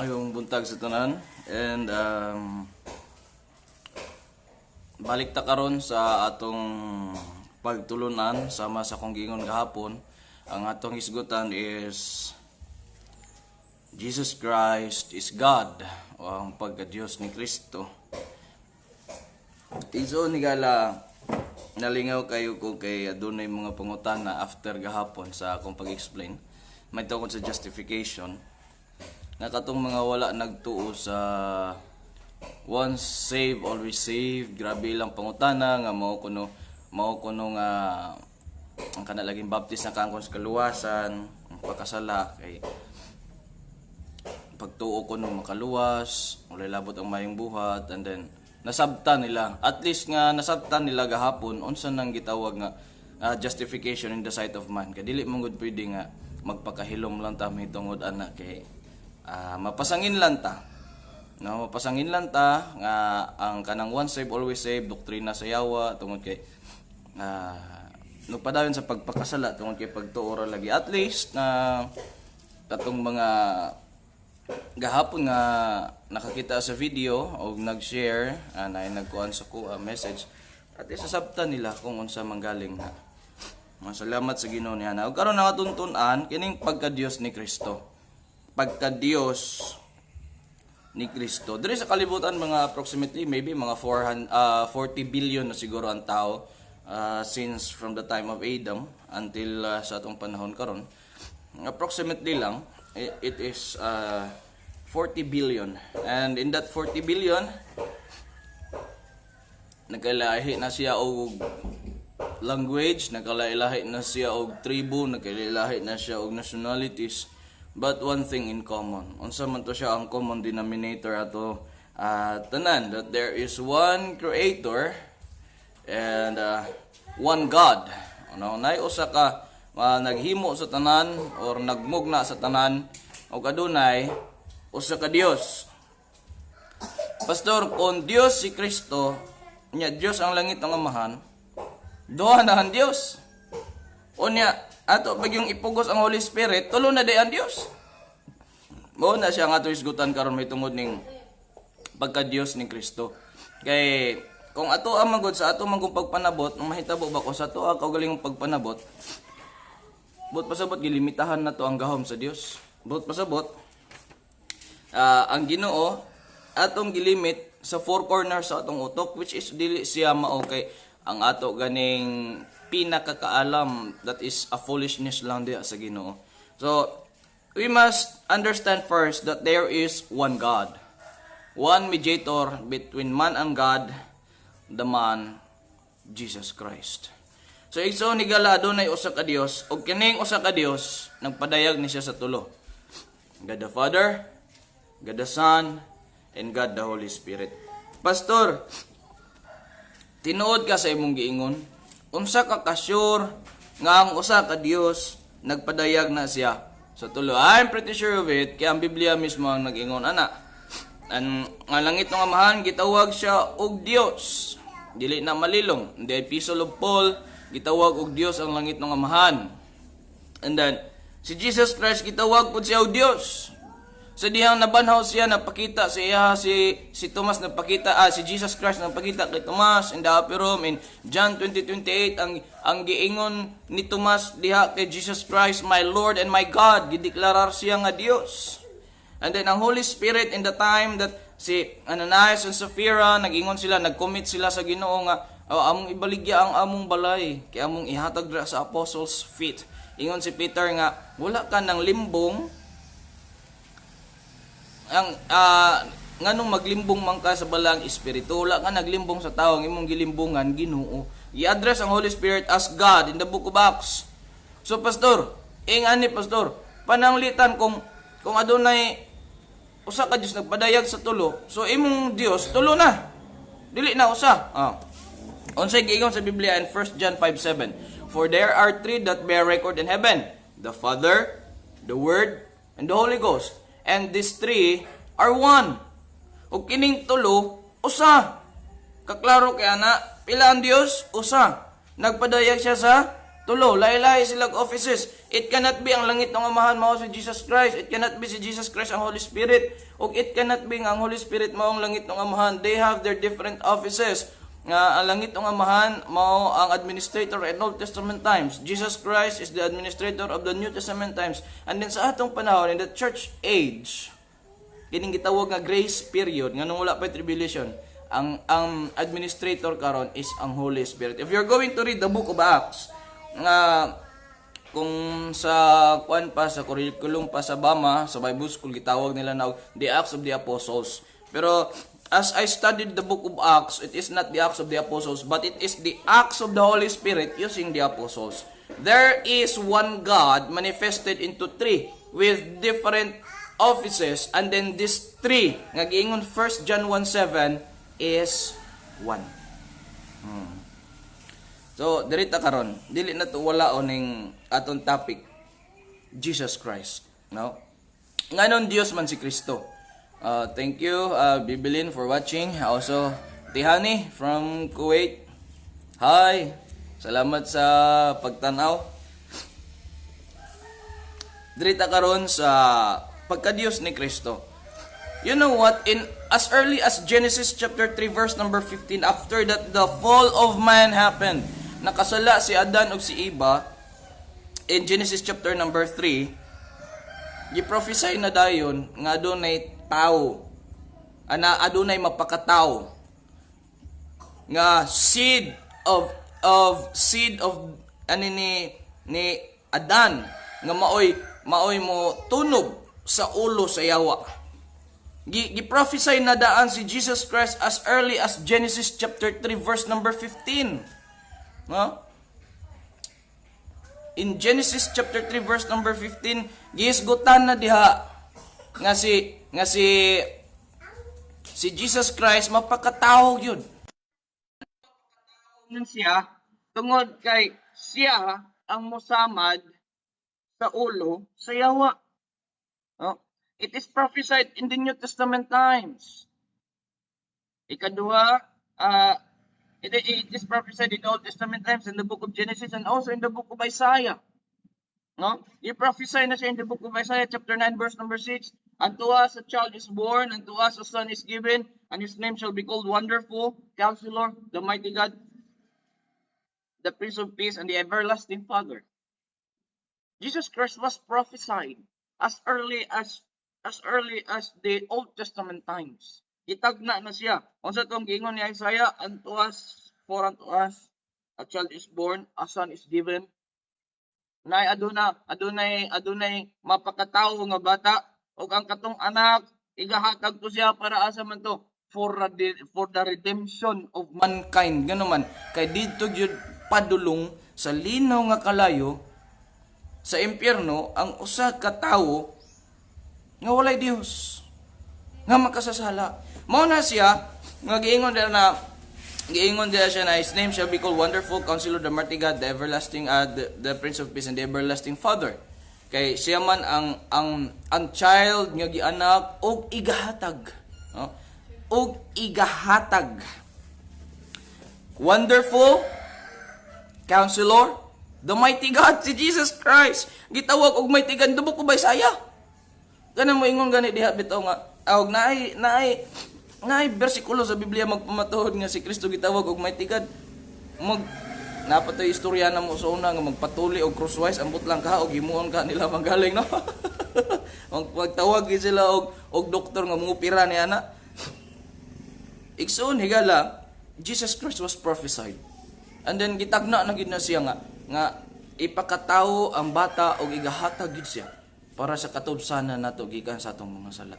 Maayong buntag sa tanan and balik ta karon sa atong pagtulunan sama sa kong gingon gahapon. Ang atong hisgutan is Jesus Christ is God, o ang pagka-Diyos ni Kristo. Iso ni gala nalingaw kayo ko kay adunay mga pangutana after gahapon sa akong pag-explain. May tungkol sa justification. Nakatong mga wala nagtuo sa once saved, always saved. Grabe lang pangutana nga mao kuno nga ang kanalaging baptist na kangkon sa kaluwasan, ang pagkasala kay pagtuo kuno makaluwas, walay labot ang mayong buhat, and then nasabtan nila. At least nga nasabtan nila gahapon unsa nang gitawag nga justification in the sight of man. Kay dili man gud pwede nga magpakahilom lang ta mitungod ana kay mapasangin lang ta. No, mapasangin lang ta nga ang kanang once saved always saved doktrina sa yawa tungod kay nagpadayon sa pagpakasala tungod kay pagtuo ra lagi. At least katong mga gahapon nga nakakita sa video o nag-share na nagkuan sa ko message at isasabtan nila kung unsa manggaling na. Masalamat sa Ginoo niya na. Ug karon nakatuntunan kining pagka-Dios ni Kristo. Pagka-Dios ni Kristo. Diri sa kalibutan mga approximately maybe mga 40 billion na siguro ang tao since from the time of Adam until sa atong panahon karon. Approximately lang it is 40 billion. And in that 40 billion nagkalahi na siya og language, nagkalahi na siya og tribu, nagkalahi na siya og nationalities. But one thing in common. Unsa man to siya ang common denominator ato tanan, that there is one creator and one God. Ano, nay usa ka naghimo sa tanan or nagmugna sa tanan o kadunay usa ka Dios. Pastor, kung Dios si Kristo, nya Dios ang langit ng amahan, duha na ang Dios. Unya ato pag yung ipugos ang Holy Spirit, tulo na day ang Dios. Mo na siya nga ato isgutan karon may tungod ning pagka-Dios ni Kristo. Kay kung ato ang magod sa ato mangkong pagpanabot, mahitabo ba ko sa ato kaugalingong pagpanabot, but pasabot gilimitahan na to ang gahom sa Dios. But pasabot ang Ginoo atong gilimit sa four corners sa atong utok, which is dili siya mao kay ang ato ganing pinakakaalam, that is a foolishness lang diya sa Ginoo. So we must understand first that there is one God, one mediator between man and God, the man Jesus Christ. So igsoon ni gala adunay usa ka Dios, ug kining usa ka Dios nagpadayag ni siya sa tulo: God the Father, God the Son, and God the Holy Spirit. Pastor, tinuod ka sa imong giingon, unsa ka ka-sure nga ang usa ka Dios nagpadayag na siya sa tulo? I'm pretty sure of it, kaya ang Biblia mismo ang nag-ingon ana. Ang langit ng amahan gitawag siya og Dios. Dili na malilong. The Epistle of Paul gitawag og Dios ang langit ng amahan. And then si Jesus Christ gitawag pud siya og Dios. Sa dihang nabanhaw siya, napakita siya si Thomas, napakita si Jesus Christ napakita kay Thomas in the upper room in John 20:28 ang giingon ni Thomas diha kay Jesus Christ, my Lord and my God, gideklarar siya nga Dios. And then ang Holy Spirit in the time that si Ananias and Sapphira nagingon sila, nagcommit sila sa Ginoo nga among ibaligya ang among balay kay among ihatag dira sa apostles' feet. Ingon si Peter nga wala ka ng limbong ang nganong maglimbong man ka sa balang espiritu, wala ka naglimbong sa tao, ang imong gilimbungan Ginoo. I-address ang Holy Spirit as God in the book of Acts. So pastor, ani pastor, pananglitan kung adunay usa ka Dios nagpadayag sa tulo, so imong Dios tulo na. Dili na usa. Unsay giingon sa Biblia in 1 John 5:7? For there are three that bear record in heaven, the Father, the Word, and the Holy Ghost. And these three are one. O kining tulo, usa. Kaklaro kaya na, pila ang Dios? Usa. Nagpadayag siya sa Tulo, lahi-lahi silang offices. It cannot be ang langit ng amahan mao si Jesus Christ. It cannot be si Jesus Christ ang Holy Spirit. O it cannot be ang Holy Spirit mao ang langit ng amahan. They have their different offices. Nga ang langit ng amahan mao ang administrator in Old Testament times. Jesus Christ is the administrator of the New Testament times. And then sa atong panahon in the church age, kining gitawag nga grace period nga nung wala pa tribulation, ang administrator karon is ang Holy Spirit. If you're going to read the book of Acts, nga kung sa kuan pa sa curriculum pa sa Bama, sa Bible school gitawag nila na the Acts of the Apostles. Pero as I studied the book of Acts, it is not the Acts of the Apostles, but it is the Acts of the Holy Spirit using the Apostles. There is one God manifested into three with different offices, and then these three, nga giingon 1 John 1:7 is one. So, dirita karon, dili na to wala oning aton topic, Jesus Christ. No? Nganon Dios man si Kristo. Thank you, Bibilin, for watching. Also, Tihani from Kuwait. Hi! Salamat sa pagtanaw. Dirita karon sa pagka-Dios ni Kristo. You know what? In as early as Genesis chapter 3 verse number 15, after that the fall of man happened, nakasala si Adan ug si Eva. In Genesis chapter number 3, gi-prophesy na dayon nga adunay tao, adunay mapakatao nga seed of ni Adan nga maoy mo tunog sa ulo sa yawa. Gi-prophesy na daan si Jesus Christ as early as Genesis chapter 3 verse number 15. No? In Genesis chapter 3 verse number 15, gihisgutan na diha nga si Jesus Christ mapakatao gyud. Nang siya tungod kay siya ang mosamad sa ulo sa yawa. No? It is prophesied in the New Testament times. Ikaduha, it is prophesied in the Old Testament times, in the book of Genesis and also in the book of Isaiah. No? I-prophesy na siya in the book of Isaiah chapter 9 verse number 6. Unto us a child is born, unto us a son is given, and his name shall be called Wonderful, Counselor, the Mighty God, the Prince of Peace, and the Everlasting Father. Jesus Christ was prophesied as early as the Old Testament times. Gitagna na siya. Unsa tong giingon ni Isaiah, unto us a child is born, a son is given. Nay adunay mapakatawo nga bata, ug ang katong anak igahatag to siya para asa man to for the redemption of mankind. Ngano man kay didto gyud padulong sa linaw nga kalayo sa impyerno ang usa ka tawo nga walay Dios nga makasasala. Mao na siya nga giingon dia siya na his name shall be called Wonderful, Counselor, the Mighty God, the Everlasting, the Prince of Peace, and the Everlasting Father. Kay siya man ang child nga gianak og igahatag. No? Og igahatag. Wonderful, Counselor, the Mighty God, si Jesus Christ. Gitawag og Mighty God, dubok ko ba Isaiah? Ganun mo ingon gani diha bitaw nga. Og naay bersikulo sa Biblia magpamatuhod nga si Kristo gitawag og Mighty God. Napatoy istorya na mo sa una nga magpatuli og crosswise ambot lang ka og himuon ka nila magaling no. Magtawag sila og doktor nga mungupira ni ana. Igsoon higala Jesus Christ was prophesied. And then gitagna na gid na siya nga ipakatawo ang bata og igahatag gid siya para sa katubsanan nato gikan sa atong mga sala.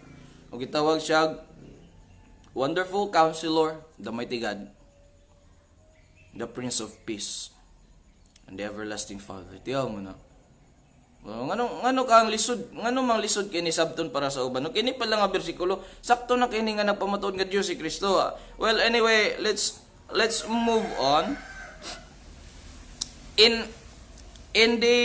Og gitawag siya Wonderful Counselor, the Mighty God, the Prince of Peace, and the Everlasting Father. Tiyaw mo na. Ngano ka ang lisod? Ngano mang lisod kini sabton para sa uban? Kini pa lang nga bersikulo. Sakto na kini nga nagpamatuod nga Dios si Kristo. Well, anyway, let's move on. In the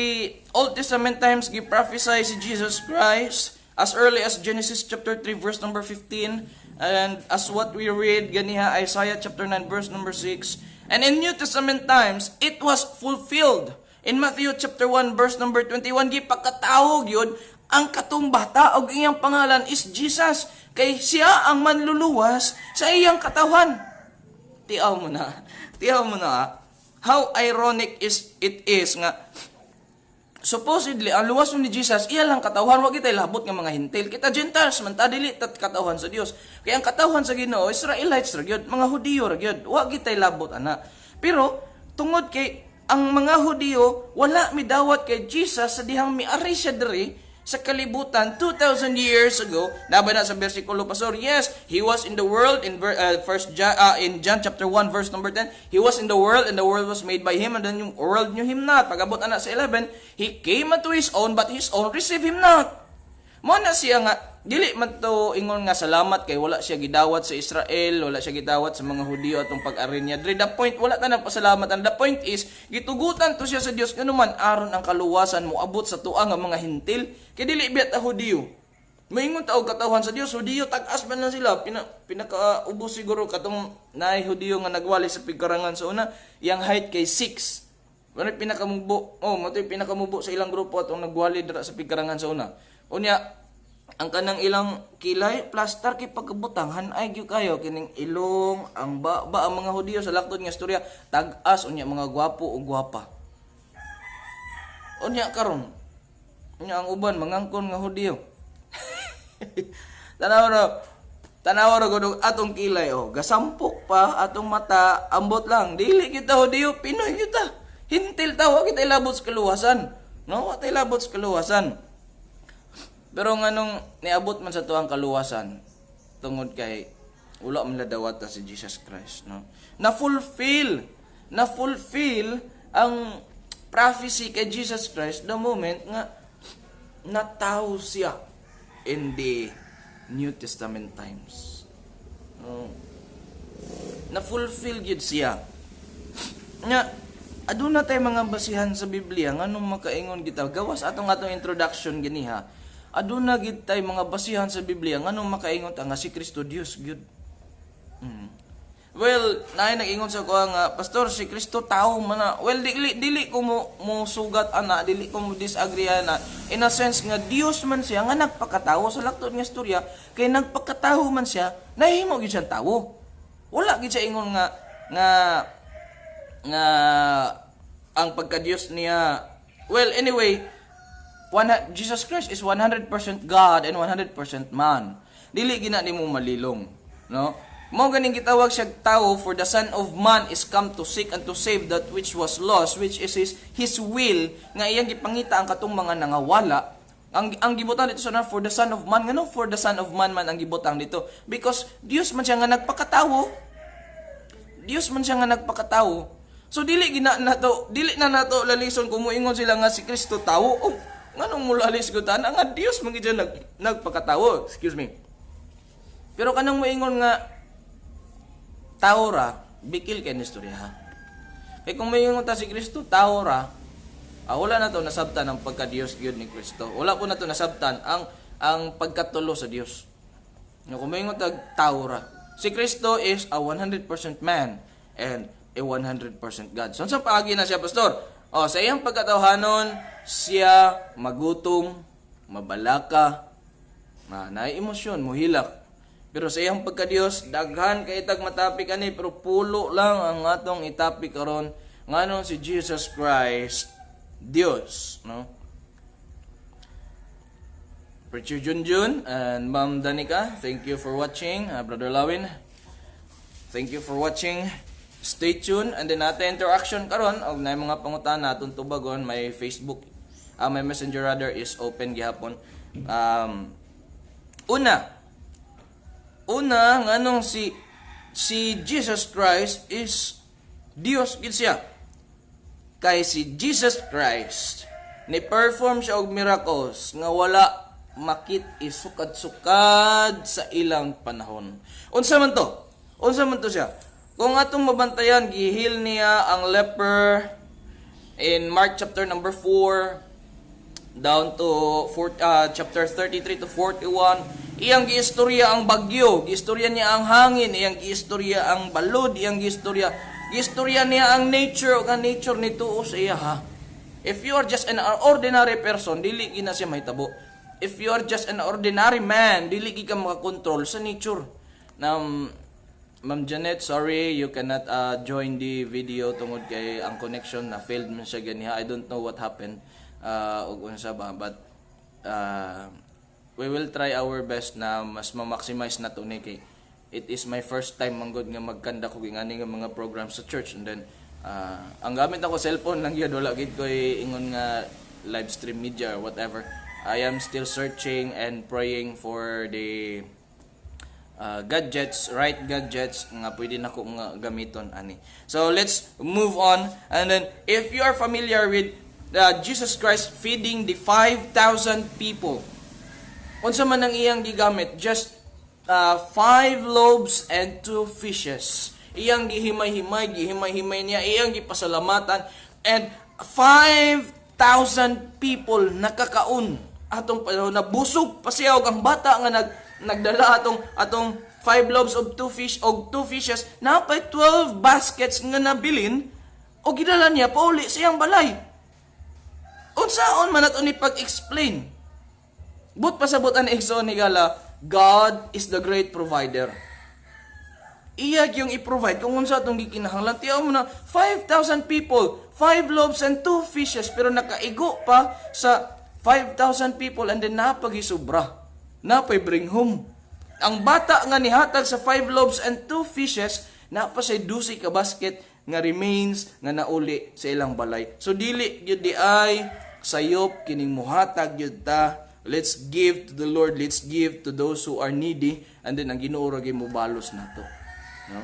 Old Testament times, gi-prophesy si Jesus Christ as early as Genesis chapter 3 verse number 15. And as what we read ganiha Isaiah chapter 9 verse number 6, and in New Testament times it was fulfilled In Matthew chapter 1 verse number 21, gipagkatawag yun ang katong bata og iyang pangalan is Jesus, kay siya ang manluluwas sa iyang katawan. Tiyaw mo na. How ironic it is nga supposedly ang luwas ni Jesus iya lang katawan, wa kita labot nga mga hintil. Kita Gentiles man ta dili tat katawan sa Dios. Kaya ang katawan sa Ginoo Israelites ra gyud, mga Hudiyo ra gyud. Wa kita labot ana. Pero tungod kay ang mga Hudiyo wala midawat kay Jesus sa dihang miari siya diri sa kalibutan 2,000 years ago. Naba na sa bersikulo pastor, yes, he was in the world in in John chapter 1 verse number 10. He was in the world and the world was made by him and then yung world knew him not. Pagabot ana sa 11, he came unto his own but his own received him not. Mo na siya nga dili man to ingon nga salamat kay wala siya gidawat sa Israel, wala siya gidawat sa mga Hudiyo atong pag-ari niya. The point wala ta na pasalamat. And the point is gitugutan to siya sa Dios ngano man aron ang kaluwasan mo abot sa tuang nga mga hintil. Kay dili biat ta Hudiyo. Moingon ta og katawhan sa Dios, Hudiyo tag-as man lang sila. Pinakaubos siguro katong naay Hudiyo nga nagwali sa pigkarangan sa una, yang height kay 6. Wala pinakamubo. Mo pinakamubo sa ilang grupo atong nagwali dira sa pigkarangan sa una. Unya ang kanang ilang kilay plaster kay pagkabutang hanay gyud kayo kining ilong ang ang mga Hudiyo sa laktod nga istorya tag-as unya mga gwapo o gwapa. Unya karon unya ang uban mangangkon nga Hudiyo. Tanaw ra gud atong kilay gasampok pa atong mata ambot lang dili kita Hudiyo Pinoy kita. Hintil ta wa kita ilabot sa kaluwasan. No, wa ta ilabot sa kaluwasan. Pero nganong niabot man sa tuang kaluwasan tungod kay wala man ladawat si Jesus Christ, no? Na-fulfill ang prophecy kay Jesus Christ the moment nga natawo siya in the New Testament times. No? Na-fulfill gyud siya. Nga aduna tay mga basihan sa Biblia nganong makaingon kita gawas atong introduction gini ha. Aduna gid tay mga basihan sa Biblia nganong makaingon ta nga si Kristo Dios gyud. Well, naay nag-ingon sa ko nga pastor si Kristo tao man na. Well, dili ko mo sugat ana, dili ko mo disagree ana. In a sense nga Dios man siya nga nagpakatawo sa laktod nga istorya kay nagpakatawo man siya, nahimo gyud siyang tawo. Wala gyud siya ingon nga ang pagka-Dios niya. Well, anyway, Jesus Christ is 100% God and 100% man. Dili gina nimo malilong, no? Mao ganing gitawag siya tao, for the Son of Man is come to seek and to save that which was lost, which is his will nga iyang gipangita ang katong mga nangawala. Ang gibutang dito sa for the Son of Man, ngano for the Son of Man man ang gibutang dito? Because Dios man siya nga nagpakatawo. So dili na nato lalison kung muingon sila nga si Kristo tawo. Nganong mulalis ko ta nga Dios man gid nagpakatawo. Excuse me. Pero kanang moingon nga tao ra, bikil kay istorya ha. Kay kung moingon ta si Kristo tao ra, wala na to nasabtan ang pagka-Dios gyud ni Kristo. Wala po na to nasabtan ang pagkatulo sa Dios. Kung moingon ta tao ra, si Kristo is a 100% man and a 100% God. So sa paagi na siya pastor. Sa iyang pagkatawhanon, siya magutom, mabalaka, naay emosyon, muhilak. Pero sa iyang pagka-Dios, daghan kay itag matapik ani, pero pulo lang ang atong itapik karon nganon si Jesus Christ, Dios, no? Preacher Junjun and Ma'am Danica, thank you for watching. Brother Lawin, thank you for watching. Stay tuned and then natin interaction karon og na mga pangutana atong tubagon. May Facebook, may Messenger rather is open gihapon. Una nganong si Jesus Christ is Dios gid siya. Kay si Jesus Christ ni perform siya og miracles nga wala makit isukad-sukad sa ilang panahon. Unsa man to siya? Kung atong mabantayan, gihil niya ang leper in Mark chapter number 4 down to chapter 33 to 41. Iyang giistorya ang bagyo, giistorya niya ang hangin, iyang giistorya ang balod, iyang giistorya niya ang nature o ang nature nito sa iya ha. If you are just an ordinary person, dili gina siya mahitabo. If you are just an ordinary man, dili gi ka makakontrol sa nature. Na Ma'am Janet, sorry you cannot join the video tungod kay ang connection na failed man siya ganiha. I don't know what happened ug unsa ba, but we will try our best na mas ma-maximize nato ni kay it is my first time manggod nga magkanda ko ngani nga mga program sa church, and then ang gamit ako cellphone lang gyud, wala gid ko ingon nga live stream media or whatever. I am still searching and praying for the gadgets, right gadgets nga pwede nako nga gamiton ani. So let's move on. And then if you are familiar with Jesus Christ feeding the 5,000 people, unsa man ang iyang gigamit? Just 5 loaves and 2 fishes. Iyang gihimay-himay niya, iyang gipasalamatan, and 5,000 people nakakaon atong panahon. Nabusog pa siya, og ang bata nga nagdala atong 5 loaves of 2 fish og 2 fishes, napay 12 baskets nga nabilin, o gidala niya pauli siyang balay. Unsaon man nato ni pag-explain? But pasabot ang igsoon ni gala, God is the great provider. Iya yung i-provide kung unsa atong gikinahanglan. Tiyaw mo na 5,000 people, 5 loaves and 2 fishes, pero nakaigo pa sa 5,000 people, and then napagisubra. Napay bring home. Ang bata nga nihatag sa 5 loaves and 2 fishes, napasay 12 ka basket nga remains nga nauli sa ilang balay. So dili gyud di ay sayop kining muhatag gyud ta. Let's give to the Lord, let's give to those who are needy, and then ang Ginoo ra gyud mo balos nato. No?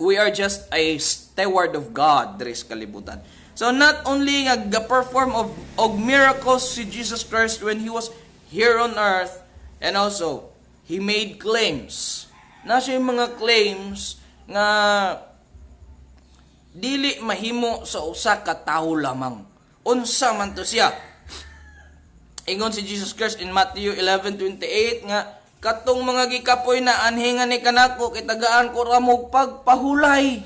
We are just a steward of God diri sa kalibutan. So not only nga ga-perform of miracles si Jesus Christ when He was here on earth, and also He made claims. Na siya mga claims nga dili mahimo sa usa ka tawo lamang. Unsa man to siya? Ingon si Jesus Christ in Matthew 11:28 nga katong mga gikapoy na anhingan ni kanako kitagaan ko ra mo pagpahulay.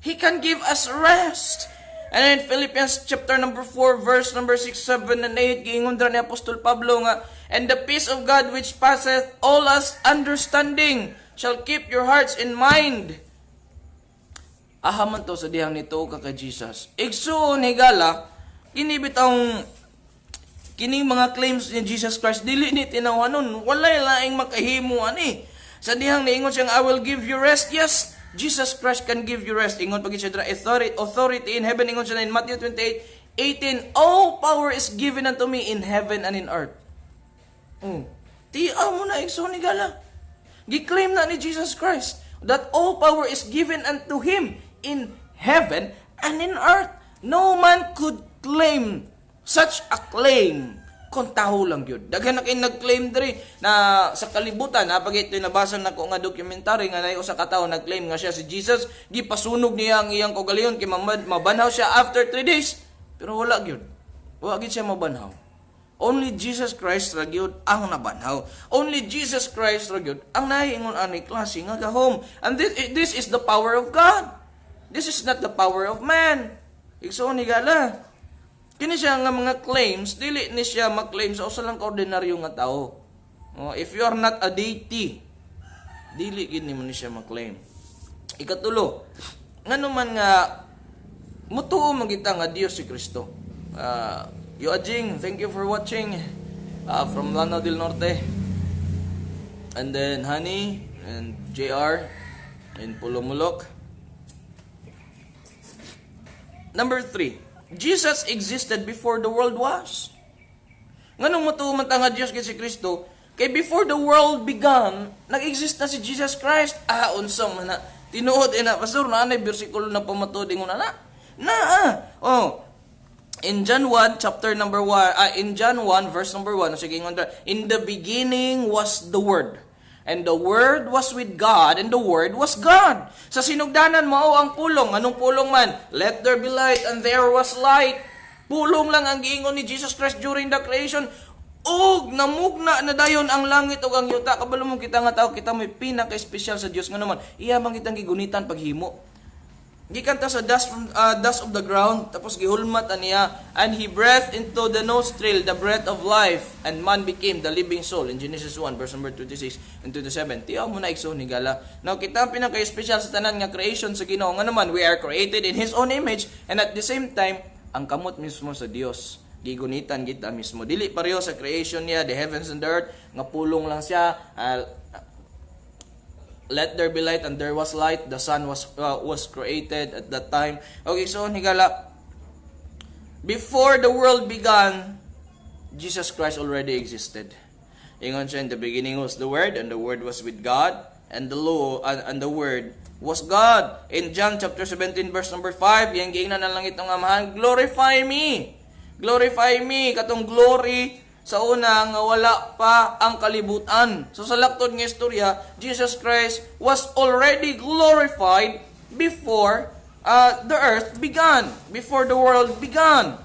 He can give us rest. And in Philippians chapter number 4 verse number 6, 7 and 8 giingon dra ni Apostol Pablo nga, and the peace of God which passeth all us understanding shall keep your hearts in mind. Ahaman to sa dihang nito ka kay Jesus. Igsuon higala kini bitawng kining mga claims ni Jesus Christ dili ni tinawanon, walay laing makahimo ani. Sa dihang niingon siya, I will give you rest. Yes, Jesus Christ can give you rest. Ingon pag siya authority in heaven. Ingon siya in Matthew 28:18, all power is given unto me in heaven and in earth. Tiyaw mo na igsoon higala. Gi-claim na ni Jesus Christ that all power is given unto Him in heaven and in earth. No man could claim such a claim kung taho lang yun. Daghan na kayo nag-claim diri na sa kalibutan. Pag ito nabasa na ko nga documentary nga nayo sa katao nag-claim nga siya si Jesus, di pasunog niya ang iyang kogaliyon kay mabanhaw siya after 3 days. Pero wala gyud. Wala gyud siya mabanhaw. Only Jesus Christ ra gyud ang nabanhaw. Only Jesus Christ ra gyud ang nahiingon ani klase nga gahom. And this is the power of God. This is not the power of man. Igsoon ni gala. Kini siya nga mga claims, dili ni siya mag-claim sa usa lang ka ordinaryo nga tao. If you are not a deity, dili gid nimo ni siya mag-claim. Ikatulo, ngano man nga mutuo magita nga Dios si Kristo. Yo Ajing, thank you for watching from Lanao del Norte. And then Honey and JR in Pulumulok. Number 3. Jesus existed before the world was. Nganong matuman ta nga Dios kay si Kristo? Kay before the world began, nag-exist na si Jesus Christ. Unsang na tinuod ina pastor na anay bersikulo na pamatod ingon na. In John 1 chapter number 1, in John 1 verse number 1, sige ingon dra, in the beginning was the Word. And the Word was with God, and the Word was God. Sa sinugdanan mao ang pulong. Anong pulong man? Let there be light, and there was light. Pulong lang ang giingon ni Jesus Christ during the creation. Og namugna na dayon ang langit ug ang yuta. Kabalo mo kita nga tao, kita may pinaka-espesyal sa Dios nga naman. Iya man kitang gigunitan paghimo. gikan ta sa dust of the ground, tapos gihulmat niya, and he breathed into the nostril the breath of life, and man became the living soul in Genesis 1 verse number 26 and 27. Tiyaw mo na igsoon higala. Now kita ang pinaka-special sa tanan nga creation sa Ginoo nga naman, we are created in His own image, and at the same time ang kamot mismo sa Dios gigunitan kita mismo. Dili pareho sa creation niya, the heavens and the earth, nga pulong lang siya. Let there be light, and there was light. The sun was created at that time. Okay, so higala, before the world began, Jesus Christ already existed. Ingon siya, in the beginning was the Word, and the Word was with God, and the Word was God. In John chapter 17 verse number 5, yang giingnan na langit ng Amahan, glorify me. Glorify me. Katong glory sa una nga wala pa ang kalibutan. So sa laktod nga istorya, Jesus Christ was already glorified before the earth began, before the world began.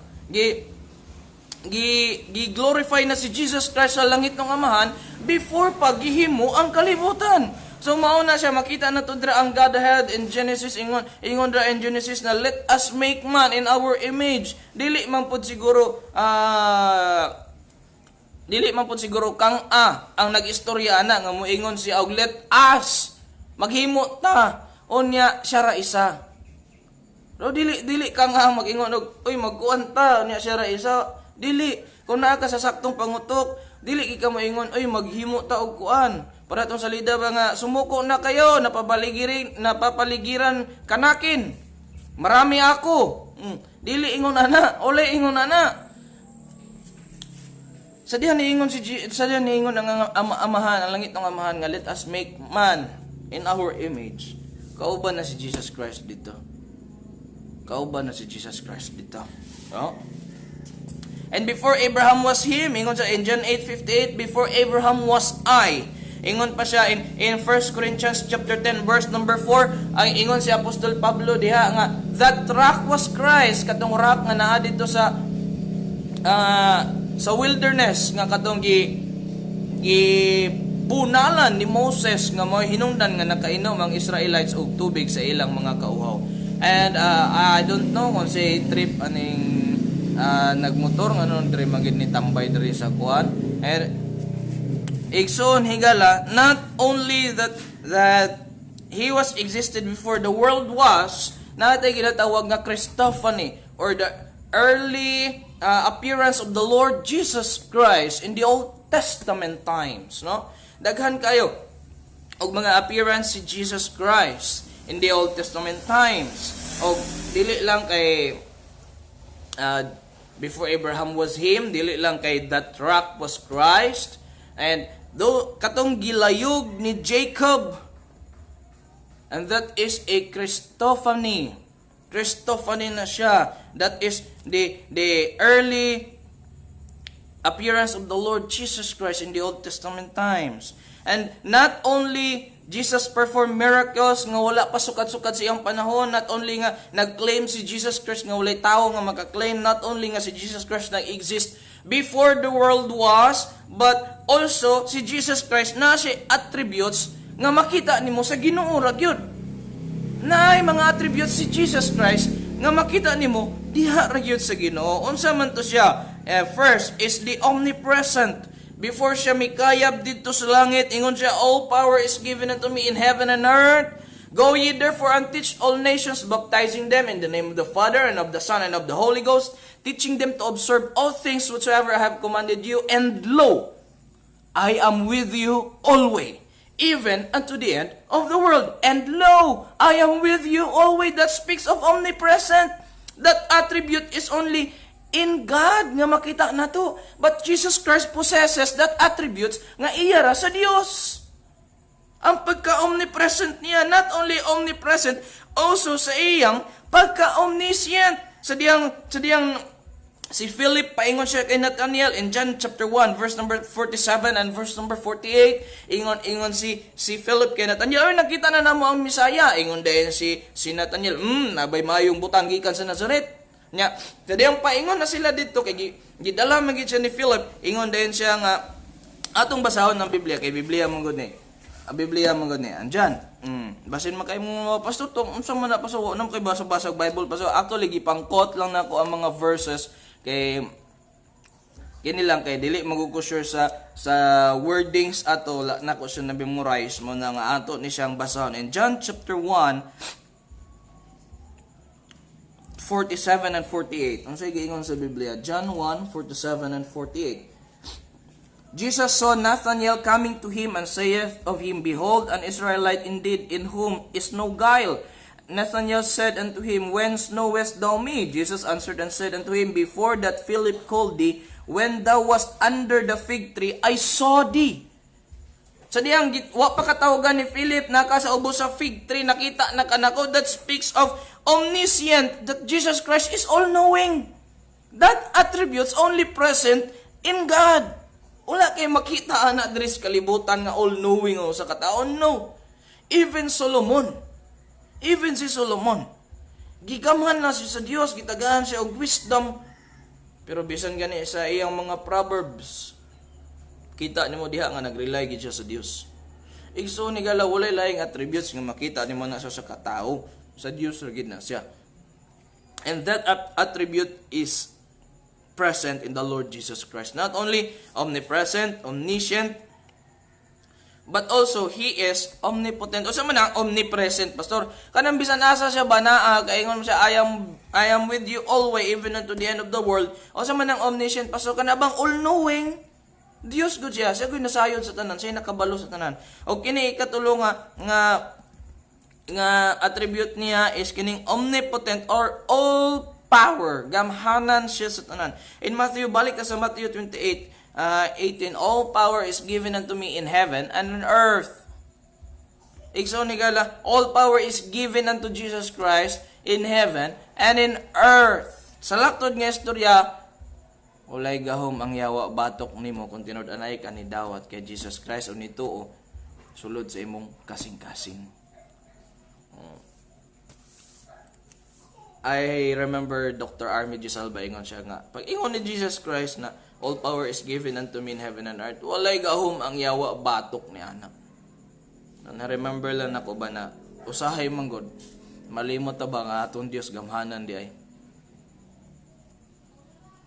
Glorify na si Jesus Christ sa langit ng Amahan before paghihimo ang kalibutan. So mauna siya, makita na to dra ang Godhead in Genesis, ingon dra in Genesis na let us make man in our image. Dili man pud siguro kang ang nag-istorya na nga moingon siya og let us maghimo ta unya siya ra isa. Pero dili kang mag-ingon og uy magkuan ta unya siya ra isa. Dili kung naa ka sa saktong pangutok, dili ka moingon uy maghimo ta og kuan. Para tong salida ba nga sumuko na kayo, napapaligiran kanakin. Marami ako. Dili ingon ana, ole ingon ana. Sadya niingon ang Amahan, ang langit ng Amahan nga let us make man in our image. Kauban na si Jesus Christ dito. Kauban na si Jesus Christ dito. No? And before Abraham was him, ingon sa in John 8:58, before Abraham was I. Ingon pa siya in 1 Corinthians chapter 10 verse number 4, ang ingon si Apostol Pablo diha nga that rock was Christ, katong rock nga naa dito sa wilderness nga katong gipunalan ni Moses nga mo hinungdan nga nakainom ang Israelites og tubig sa ilang mga kauhaw. And I don't know kung si trip aning nagmotor nga non diri magid ni tambay diri sa kuan. And igsoon higala, not only that he was existed before the world was, natay ginatawag nga Christophany or the early appearance of the Lord Jesus Christ in the Old Testament times, no? Daghan kayo og mga appearance si Jesus Christ in the Old Testament times. Og dili lang kay before Abraham was him, dili lang kay that rock was Christ, and do katong gilayog ni Jacob, and that is a Christophany. Christophany na siya. That is the early appearance of the Lord Jesus Christ in the Old Testament times. And not only Jesus performed miracles nga wala pa sukat-sukat sa iyang panahon, not only nga nag-claim si Jesus Christ nga walay tao nga maka-claim, not only nga si Jesus Christ nag-exist before the world was, but also si Jesus Christ na siya attributes nga makita nimo sa Ginoo ra gyud. Naay mga attributes si Jesus Christ nga makita nimo diha ra gyud sa Ginoo. Unsa man to siya? First is the omnipresent. Before siya mikayab dito sa langit, ingon siya, all power is given unto me in heaven and earth. Go ye therefore and teach all nations, baptizing them in the name of the Father and of the Son and of the Holy Ghost, teaching them to observe all things whatsoever I have commanded you. And lo, I am with you always, even unto the end of the world. And lo, I am with you always. That speaks of omnipresent. That attribute is only in God nga makita na to. But Jesus Christ possesses that attributes nga iya ra sa Dios. Ang pagka-omnipresent niya, not only omnipresent, also sa iyang pagka-omniscient. Sa diyang si Philip, paingon siya kay Nathanael in John chapter 1, verse number 47 and verse number 48. Ingon si Philip kay Nathanael, nakita na namo ang Misaya. Ingon din si Nathanael, nabay mayong butang gikan sa Nazareth. Nya, kada yung paingon na sila dito kay gidala magid siya ni Philip, ingon din siya nga atong basahon ng Biblia kay Biblia mong gud ni. Ang Biblia mo gani, andyan. Basin man kay mo pastor to, unsa man na paso, nam kay basa-basa Bible paso. Actually gipangkot lang nako ang mga verses kay kini lang kay dili magukusure sa wordings ato nako siya na memorize mo na nga ato ni siyang basahon. In John chapter 1 47 and 48. Ang sige giingon sa Biblia, John 1:47 and 48. Jesus saw Nathanael coming to him and saith of him, Behold, an Israelite indeed, in whom is no guile. Nathanael said unto him, Whence knowest thou me? Jesus answered and said unto him, Before that Philip called thee, when thou wast under the fig tree, I saw thee. Sa diyang, wa pa katawagan ni Philip, naka sa ubos sa fig tree, nakita na kanako, that speaks of omniscient, that Jesus Christ is all-knowing. That attributes only present in God. Wala kay makita ana diri sa kalibutan nga all-knowing o sa kataon. No. Even si Solomon, gigamhan na siya sa Dios, gitagahan siya og wisdom. Pero bisan gani sa iyang mga proverbs, kita nimo diha nga nagrely gid siya sa Dios. Igso ni gala walay laing attributes nga makita nimo na siya sa katao, sa Dios ra gid na siya. And that attribute is present in the Lord Jesus Christ. Not only omnipresent, omniscient, but also He is omnipotent. O sa man ang omnipresent, Pastor? Kanang bisan asa siya ba na, kaingon siya, I am with you always, even unto the end of the world. O sa man ang omniscient, Pastor? Kanabang all-knowing, Diyos good siya. Siya ko'y nasayod sa tanan. Siya nakabalo sa tanan. O kini ikatulong nga attribute niya is kining omnipotent or all power, gamhanan siya sa tanan. In Matthew, balik ka sa Matthew 28:18, all power is given unto me in heaven and on earth. Igso ni gala, all power is given unto Jesus Christ in heaven and in earth. Sa laktod nga istorya, walay gahom ang yawa batok nimo kung tinud-anay ka ni dawat kay Jesus Christ o nituo sulod sa imong kasing-kasing. I remember Dr. Army Gisalba ingon siya nga, pag ingon ni Jesus Christ na all power is given unto me in heaven and earth, walay gahom ang yawa batok ni anak. Na-remember lang ako ba na usahay man God, malimot ta ba nga atong Dios gamhanan di ay.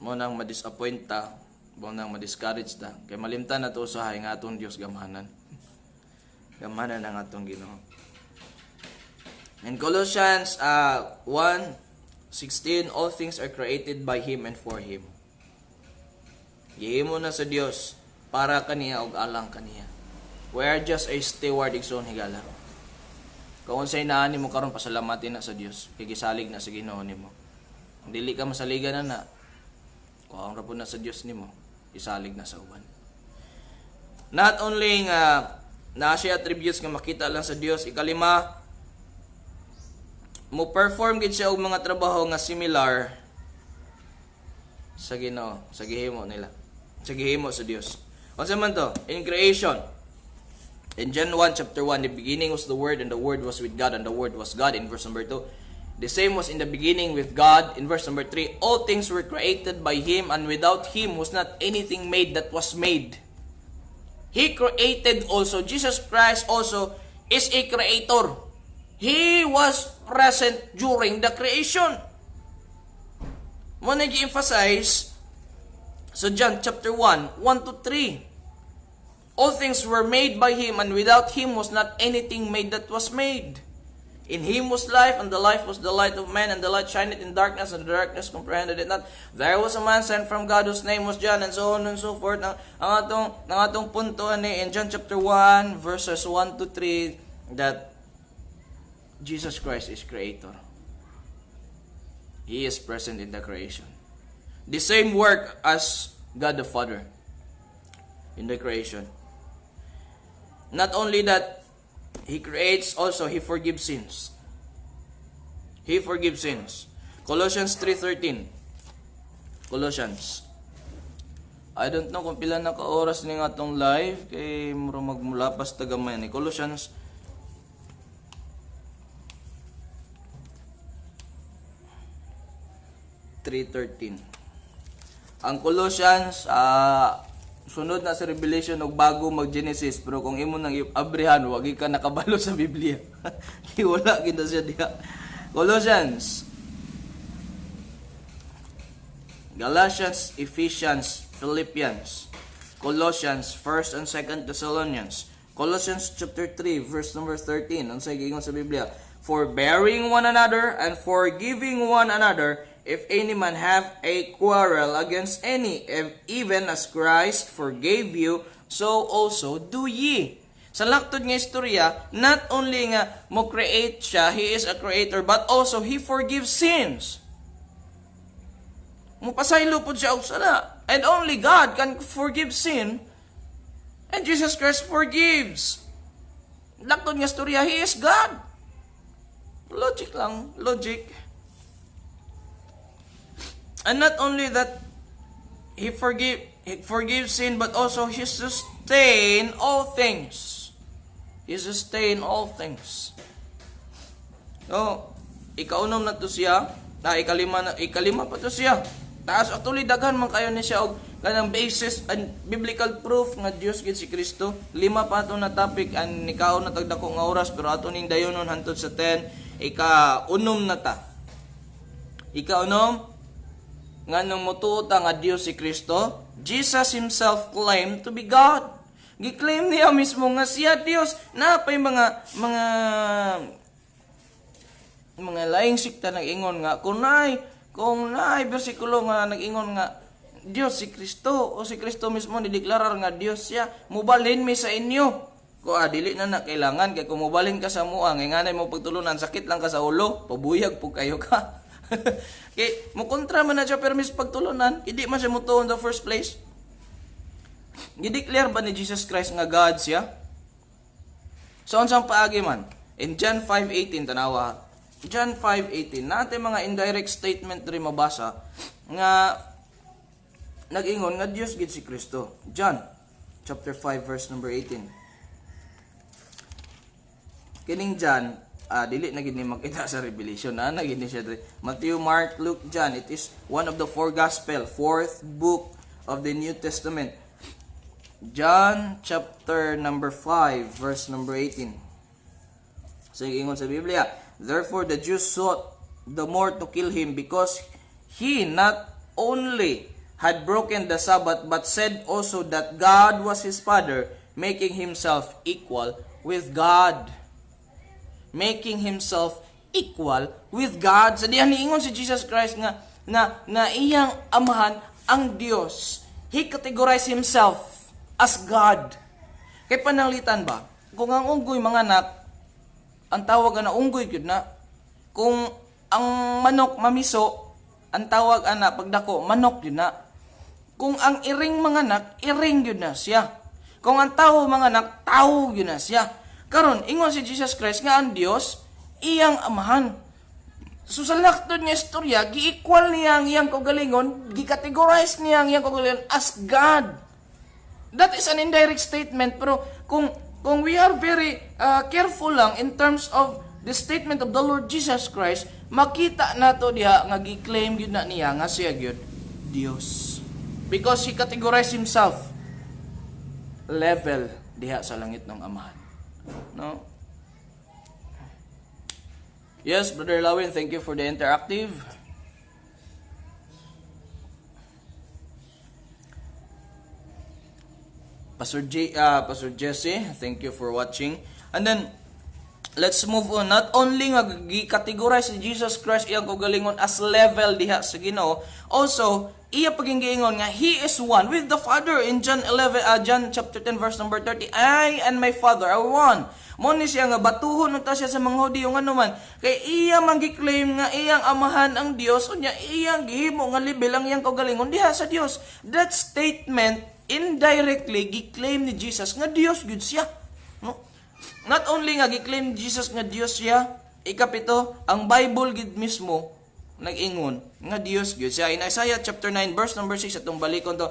Mo nang ma-disappoint ta, mo nang ma-discourage ta, kay malimtan na to usahay nga atong Dios gamhanan. Gamhanan ang atong Ginoo. In Colossians 1:16, all things are created by Him and for Him. Gihimo na sa Dios para kaniya og alang kaniya. We are just a steward igsoon higala. Kung unsay naa nimo karon pasalamatin na sa Dios, kay gisalig na sa Ginoo nimo. Dili ka masaligan na. Kuang ra pud na sa Dios nimo, isalig na sa uban. Not only nga na siya attributes nga makita lang sa Dios, ikalima, mo perform gid siya og mga trabaho nga similar sa Ginoo, sa gihimo nila. Sa gihimo sa Dios. Unsa man to? In creation. In John 1:1, the beginning was the Word, and the Word was with God, and the Word was God. In verse number 2, the same was in the beginning with God. In verse number 3, all things were created by Him, and without Him was not anything made that was made. He created also. Jesus Christ also is a creator. He was present during the creation. Mo nag-emphasize sa John chapter 1:1-3. All things were made by Him, and without Him was not anything made that was made. In Him was life, and the life was the light of men, and the light shineth in darkness, and the darkness comprehended it not. There was a man sent from God whose name was John, and so on and so forth. Ang atong punto in John chapter 1 verses 1-3 that Jesus Christ is creator. He is present in the creation. The same work as God the Father in the creation. Not only that, He creates, also He forgives sins. He forgives sins. Colossians 3:13. Colossians. I don't know kung pila na ka oras ni nga atong live kay mura magmulapas tagamay ni Colossians 3:13. Ang Colossians sunod na sa Revelation og bago mag Genesis, pero kung imo nang abrihan wag ka nakabalo sa Biblia. Wala kita siya diha. Colossians, Galatians, Ephesians, Philippians, Colossians, 1st and 2nd Thessalonians, Colossians chapter 3 verse number 13. Ang giingon sa Biblia, forbearing one another and forgiving one another, if any man have a quarrel against any, even as Christ forgave you, so also do ye. Sa laktod nga istorya, not only nga mo create siya, He is a creator, but also He forgives sins. Mupasaylo po siya og sala. And only God can forgive sin. And Jesus Christ forgives. Laktod nga istorya, He is God. Logic lang, logic. And not only that, He forgives sin, but also He sustain all things. He sustain all things. So, ikaunom na to siya, ikalima pa to siya. Taas actually daghan man kayo ni siya og kanang basis and biblical proof nga Dios gid si Kristo. 5 pa to na topic and nikaon na tagdako nga oras, pero ato ning dayonon hantod sa 10. Ikaunom na ta. Ikaunom nga nung mutuota nga Dios si Kristo, Jesus himself claimed to be God. Giklaim niya mismo nga siya Dios. Napay mga laing sikta nag-ingon nga kung naay bersikulo nga nag-ingon nga Dios si Kristo o si Kristo mismo nideklarar nga Dios siya, mubalhin mi sa inyo. Ko dili na kailangan kay kung mubalhin ka sa mua nga nganay mo pagtulunan, sakit lang ka sa ulo, pabuyag po kayo ka. Kay mo kontra man na siya permis pagtulunan, hindi man siya mutuon in the first place. Gideclare ba ni Jesus Christ nga God siya? So unsang paagi man? In John 5:18 tanawa. John 5:18 natin mga indirect statement ri mabasa nga nag-ingon nga Dios gid si Kristo. John chapter 5 verse number 18. Kining John dili na gid ni makita sa Revelation na gid ni siya. Matthew, Mark, Luke, John, it is one of the four gospel, fourth book of the New Testament. John chapter number 5 verse number 18. So ingon sa Biblia, therefore the Jews sought the more to kill him, because he not only had broken the Sabbath, but said also that God was his father, making himself equal with God. Making himself equal with God. Sa diyan niingon si Jesus Christ nga na iyang amahan ang Dios. He categorized himself as God. Kay pananglitan ba? Kung ang unggoy mga anak, ang tawag na unggoy gyud na. Kung ang manok mamiso, ang tawag ana pagdako manok gyud na. Kung ang iring mga anak, iring gyud na siya. Kung ang tawo mga anak, tawo gyud na siya. Karon ingon si Jesus Christ nga ang Dios iyang amahan. So sa laktod nga istorya, gi-equal niya ang iyang kaugalingon, gi-categorize niya ang iyang kaugalingon as God. That is an indirect statement, pero kung we are very careful lang in terms of the statement of the Lord Jesus Christ, makita nato diha nga gi-claim gyud na niya nga siya gyud Dios. Because he categorized himself level diha sa langit ng amahan. No? Yes, Brother Lawin, thank you for the interactive. Pastor Jesse, thank you for watching. And then, let's move on. Not only nga gi-categorize si Jesus Christ iyang kaugalingon as level diha sa Ginoo, also iya paging giingon nga He is one with the Father in John chapter 10 verse number 30. I and my Father are one. Mo ni siya nga batuhon unta siya sa mga Hudiyo nga naman kay iya man gi-claim nga iyang amahan ang Dios, unya iyang gihimo nga level ang iyang kaugalingon diha sa Dios. That statement indirectly gi-claim ni Jesus nga Dios gud siya. No? Not only nga gi-claim ni Jesus nga Dios siya, ikapito, ang Bible gid mismo nag-ingon nga Dios gud siya. In Isaiah chapter 9 verse number 6 atong balikon to,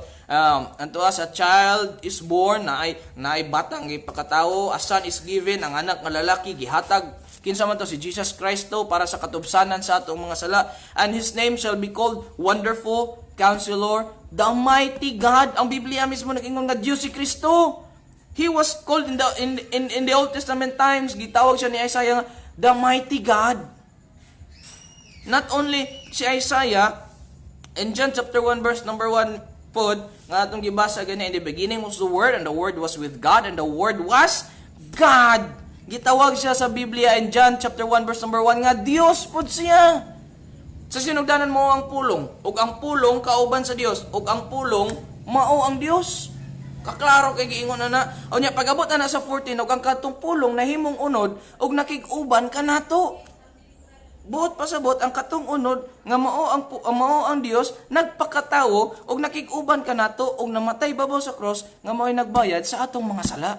unto us a child is born, na ay batang ipakatawo, a son is given, ang anak nga lalaki gihatag Kinsa man to si Jesus Christ to para sa katubsanan sa atong mga sala. And his name shall be called Wonderful, Counselor, the Mighty God. Ang Biblia mismo nag-ingon nga Dios si Kristo. He was called in the Old Testament times, gitawag siya ni Isaiah the Mighty God. Not only si Isaiah, in John chapter 1 verse number 1 pod, nga atong gibasa gani, in the beginning was the Word, and the Word was with God, and the Word was God. Gitawag siya sa Biblia in John chapter 1 verse number 1 nga Dios pod siya. Sa sinugdanan mo ang pulong, ug ang pulong kauban sa Dios, ug ang pulong mao ang Dios. Kaklaro kay giingon na. O nya pag-abot na sa 14 ug ang katong pulong nahimong unod ug nakig-uban kanato. Buot pasabot ang katong unod nga mao ang Dios nagpakatawo ug nakig-uban kanato ug namatay babaw sa cross nga mao'y nagbayad sa atong mga sala.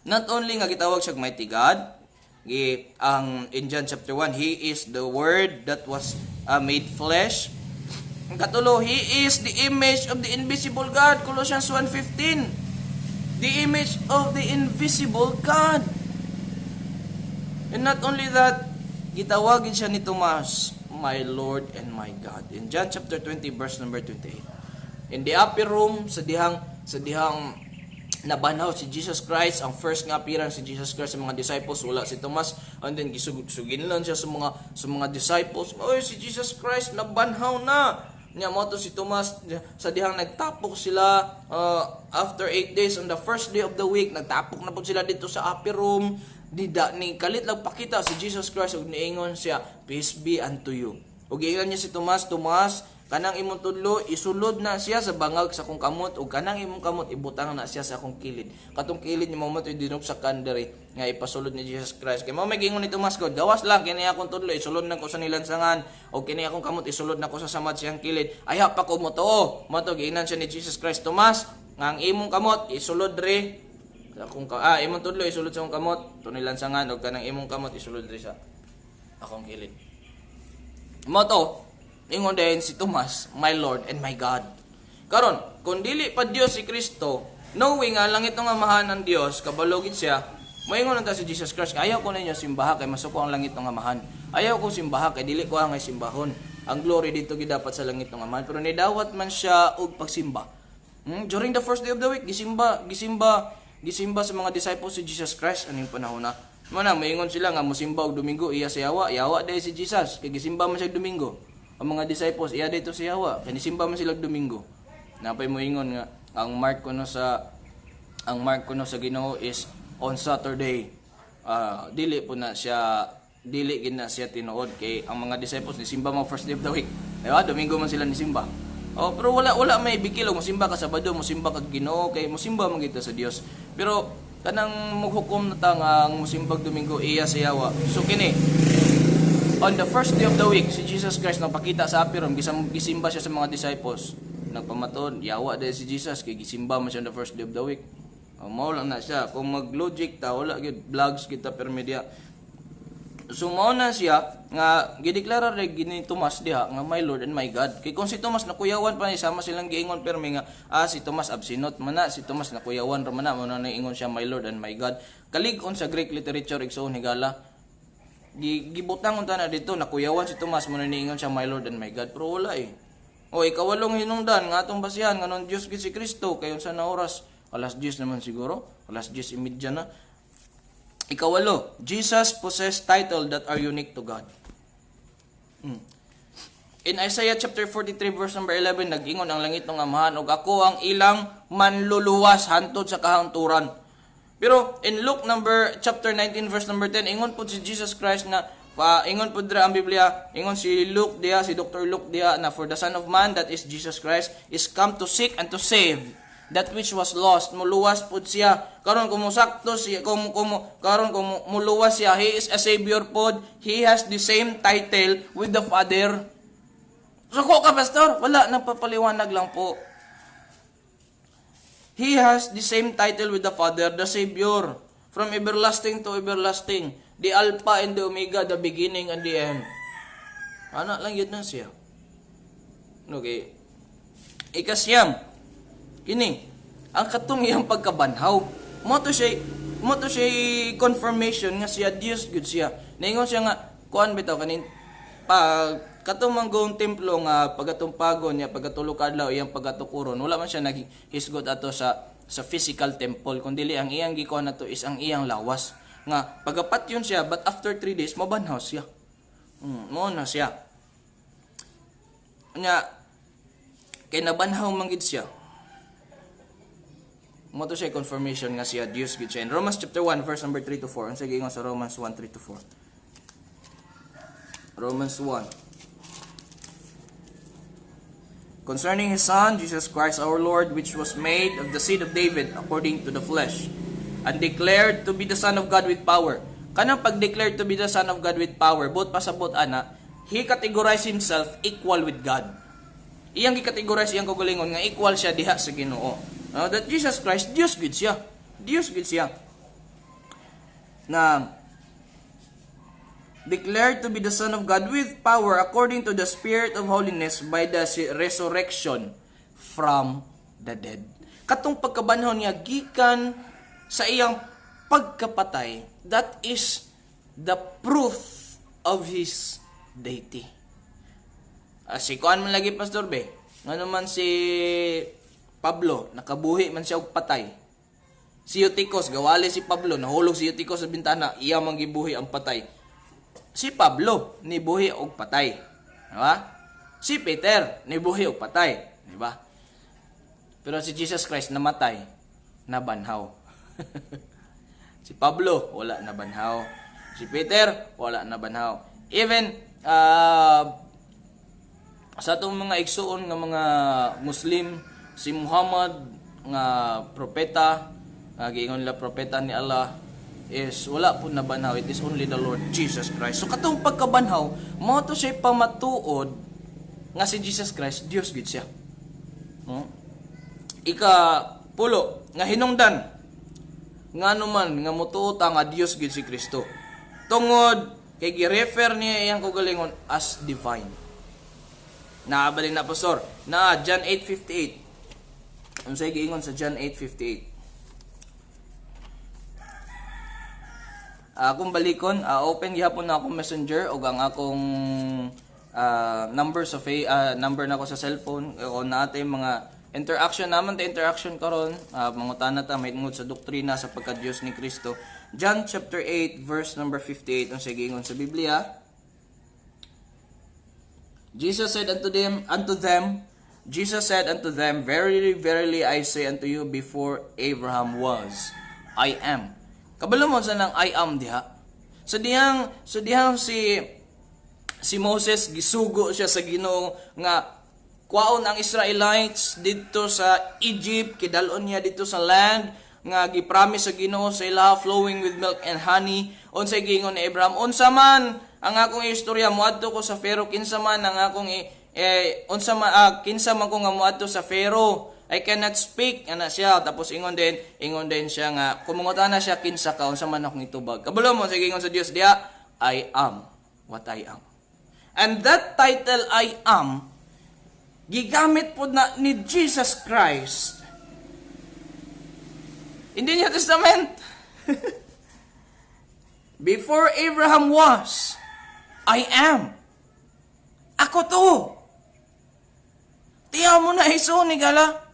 Not only nga gitawag siya mighty God, ang in John chapter 1, He is the Word that was made flesh. Ang katulo, He is the image of the invisible God. Colossians 1:15. The image of the invisible God. And not only that, gitawagin siya ni Tomas, my Lord and my God. In John chapter 20, verse number 28. In the upper room, sa dihang nabanhaw si Jesus Christ, ang first nga appearance si Jesus Christ sa mga disciples, wala si Tomas, and then gisugin lang siya sa mga disciples, oy, si Jesus Christ nabanhaw na. Nya mo to si Tomas, sa dihang nagtapok sila after 8 days on the first day of the week, nagtapok na po sila dito sa upper room, ni kalit lang pakita si Jesus Christ ug niingon siya, peace be unto you. Ug giingon niya si Tomas, kanang imong tudlo isulod na siya sa bangag sa akong kamot ug kanang imong kamot ibutang na siya sa akong kilid. Katong kilid ni mo toy dinupsakan diri nga ipasulod ni Jesus Christ. Kay mao may giingon ni Tomas God, gawas lang kini akong tudlo isulod na ko sa nilansangan ug kini akong kamot isulod na ko sa samad siyang kilid. Ayaw pa ko mo to. Mato giinan siya ni Jesus Christ, Tomas, nga ang imong kamot isulod diri akong imong tudlo isulod sa akong kamot to nilansangan ug kanang imong kamot isulod diri sa akong kilid. Moto ingon din si Tomas, my Lord and my God. Karon, kung dili pa Dios si Kristo, knowing nga langit ng amahan ng Dios, kabalogit siya, moingon nanta si Jesus Christ, ayaw ko ninyo simbaha kay masuko ang langit ng amahan. Ayaw ko simbaha kay dili ko angay simbahon. Ang glory dito gidapat sa langit ng amahan. Pero nidawat man siya og pagsimba. During the first day of the week, gisimba sa mga disciples si Jesus Christ aning panahon na. Mana moingon sila nga mosimba og Domingo iya sa yawa dai si Jesus kay gisimba man siya Domingo. Ang mga disciples iya dito sa yawa kay nisimba man sila Domingo. Napay moingon nga ang mark kuno sa Ginoo is on Saturday. Dili gid na siya tinuod kay ang mga disciples nisimba mo first day of the week. Diba? Domingo man sila nisimba. Pero wala may bigil og mosimba ka Sabado, mosimba ka Ginoo kay mosimba man kita sa Dios. Pero kanang maghukom na ta nga ang mosimbag Domingo iya sa yawa. So kini on the first day of the week, si Jesus Christ nagpakita sa upper room, gisimba siya sa mga disciples. Nagpamaton, yawa dahil si Jesus, kay gisimba man siya on the first day of the week. Mao lang na siya. Kung mag-logic ta, wala gid vlogs kita per media. So mao na siya, nga gideklara rin gini Tomas diha, nga my Lord and my God. Kay kung si Tomas nakuyawan pa niya, sama silang giingon permi nga, si Tomas absinot man na, si Tomas nakuyawan ra man na, muna na ingon siya my Lord and my God. Kalig-on sa Greek literature, igsoon higala, gibutang unta na dito nakuyawan si Tomas mo niingon siya my Lord and my God pero wala o ikawalong hinungdan nga atong basihan nga non Dios gid si Kristo kay unsa na oras 10:00 naman siguro 10:30 na ikawalo Jesus possess title that are unique to God. In Isaiah chapter 43 verse number 11 nag-ingon ang langit ng amahan ug ako ang ilang manluluwas hantod sa kahanturan. Pero in Luke chapter 19 verse number 10, ingon po si Jesus Christ na ingon po dira ang Biblia, ingon si Dr. Luke diha na for the Son of Man, that is Jesus Christ, is come to seek and to save that which was lost. Muluwas po siya. Karon kumusakto siya, karon muluwas siya, he is a savior po. He has the same title with the Father. So ko ka pastor, wala nagpapaliwanag lang po. He has the same title with the Father, the Savior, from everlasting to everlasting, the Alpha and the Omega, the beginning and the end. Ano lang yun na siya. Okay. Ikasyam, kini, ang katong iyang pagkabanhaw, mo to siya, mo to siya confirmation nga siya Dios gud siya. Ningon siya nga kuan bitaw kanin pag katong manggong templo nga pagatong pagon niya pagatulog adlaw iyang pagatukuron wala man siya naghisgot ato sa physical temple kundi ang iyang gikuan nato is ang iyang lawas nga pagapat yun siya but after 3 days mabanhaw siya. Mo na siya. Nya kay nabanhaw man gid siya. Mo to siya confirmation nga siya Dios gid siya. In Romans chapter 1 verse number 3 to 4. Sige ingon sa Romans 1 3 to 4. Romans 1. Concerning his son Jesus Christ our Lord, which was made of the seed of David according to the flesh, and declared to be the Son of God with power. Kanang pag-declared to be the Son of God with power, both pasabot ana, he categorized himself equal with God. Iyang gi-categorize iyang kagalingon nga equal siya diha sa Ginoo. That Jesus Christ, Dios gid siya. Dios gid siya. Na declared to be the Son of God with power according to the Spirit of holiness by the resurrection from the dead. Katong pagkabanhaw niya gikan sa iyang pagkapatay, that is the proof of his deity. Si kuan man lagi Pastor Be, ngano man si Pablo, nakabuhi man siya og patay. Si Eutychus, gawali si Pablo, nahulog si Eutychus sa bintana, iya man gibuhi ang patay. Si Pablo, nibuhi og patay. Diba? Si Peter, nibuhi og patay. Diba? Pero si Jesus Christ namatay, nabanhaw. Si Pablo, wala nabanhaw. Si Peter, wala nabanhaw. Even, sa itong mga igsuon nga mga Muslim, si Muhammad nga propeta, giingon la propeta ni Allah is wala po nabanhaw. It is only the Lord Jesus Christ. So katong pagkabanhaw, mo to siya pamatuod nga si Jesus Christ Dios gid siya. Ika-pulo nga hinungdan ngano man nga motuota nga Dios gid si Kristo. Tungod kay gi-refer niya iyang kagalingon as divine. Naabalin na Pastor na John 8:58. Ang say giingon sa John 8:58. Akong balikon, open gihapon na akong messenger o ang akong number sa number na ko sa cellphone o naatay mga interaction naman ta interaction karon mangutana ta may tungod sa doktrina sa pagka-Dios ni Kristo. John chapter 8 verse number 58 ang say giingon sa Biblia. Jesus said unto them, Verily, verily, I say unto you, before Abraham was, I am. Kabalo mo sa nang I am diha. So dihang si Moses gisugo siya sa Ginoo nga kwaon ang Israelites dito sa Egypt, kidalon niya dito sa land nga gipromise sa Ginoo sa ila flowing with milk and honey. Unsay giingon ni Abraham, unsa man ang akong istorya moadto ko sa Pharaoh, kinsa man ang akong kinsa man ko nga moadto sa Pharaoh, I cannot speak ana siya. Tapos ingon din siya nga kumungutan na siya kinsa ka unsa man akong itubag. Kabalo mo sige ingon sa Dios diha, I am what I am. And that title I am gigamit po na ni Jesus Christ in the New Testament. Before Abraham was, I am. Ako to. Tiyaw mo na iso ni Gala.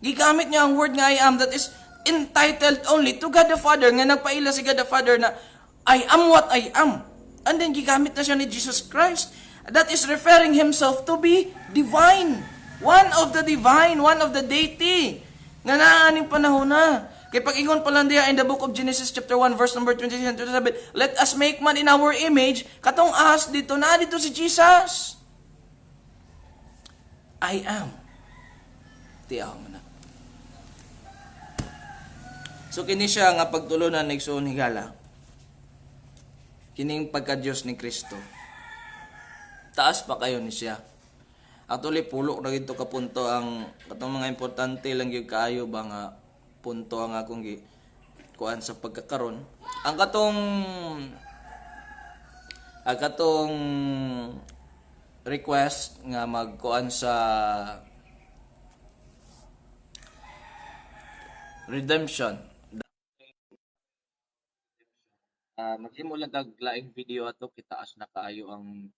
Gigamit niya ang word nga I am that is entitled only to God the Father. Nga nagpaila si God the Father na I am what I am. And then gigamit na siya ni Jesus Christ. That is referring himself to be divine. One of the divine, one of the deity. Nga naaning panahon na. Kaya pag-ingon pa lang diya in the book of Genesis chapter 1 verse number 26 and 27, let us make man in our image, katong ahas dito, na dito si Jesus. I am. Tiyaw mo na. So kini siya nga pagtulunan ng igsoon higala. Kining pagka-Diyos ni Kristo. Taas pa kayo ni siya. Actually, pulo na gito ka punto ang katong mga importante lang yung kaayo ba nga punto ang akong kuan sa pagkakaron. Ang katong request nga magkuan sa redemption Maghimo lang tag laing video ato kitaas na kaayo ang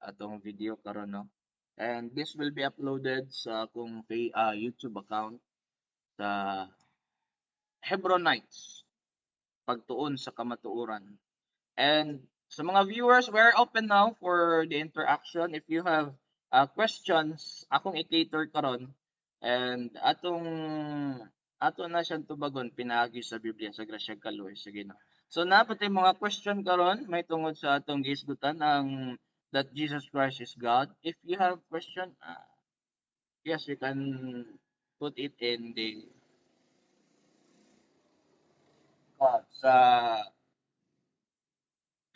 atong video karon no. And this will be uploaded sa akong YouTube account sa Hebronites, pagtuon sa kamatuoran. And sa mga viewers, we're open now for the interaction. If you have questions, akong i-cater karon and ato na siyang tubagon pinaagi sa Biblia sa grasya kaloy sa Ginoo. So napatay mga question karon may tungod sa atong gisgutan ang that Jesus Christ is God. If you have question, yes, you can put it in the sa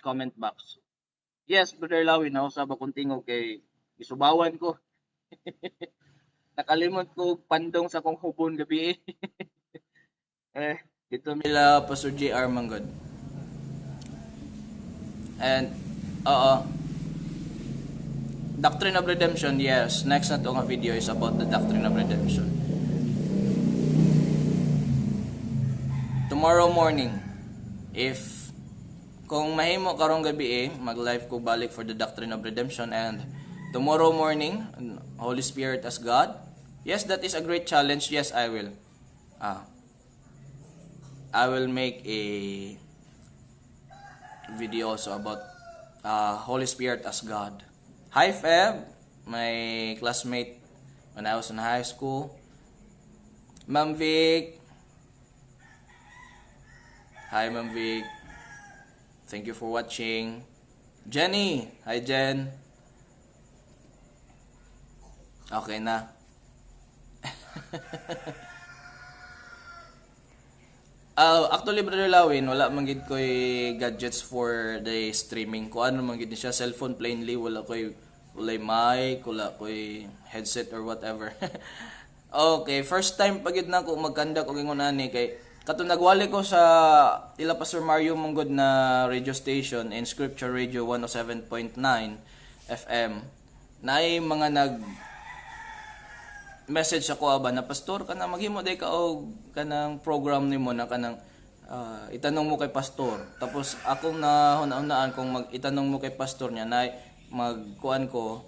comment box. Yes, Brother Lawin, nausap akong tingog kay isubawan ko. Nakalimot ko pandong sa kong hubon gabi. Dito nila Pastor JR Manggod. And, Doctrine of Redemption, yes. Next na to nga video is about the Doctrine of Redemption. Tomorrow morning, if kung mahimo karong gabi mag-live ko balik for the Doctrine of Redemption, and tomorrow morning, Holy Spirit as God. Yes, that is a great challenge. Yes, I will. I will make a video also about Holy Spirit as God. Hi Feb, my classmate when I was in high school. Ma'am Vic. Hi Ma'am Vic. Thank you for watching. Jenny. Hi Jen. Okay na. Actually, Brother Lawin, wala man gid ko'y gadgets for the streaming. Kung ano man gid siya, cellphone plainly, wala ko'y mic, wala ko'y headset or whatever. Okay, first time pagid na ko magkandak og ingon ani kay katong nagwali ko sa ila Pastor Mario Manggod na radio station in Scripture Radio 107.9 FM. Naay mga message ako aba na pastor kana maghimo day ka og kanang program nimo na kanang itanong mo kay pastor. Tapos akong nahunaan kung itanong mo kay pastor niya na magkuan ko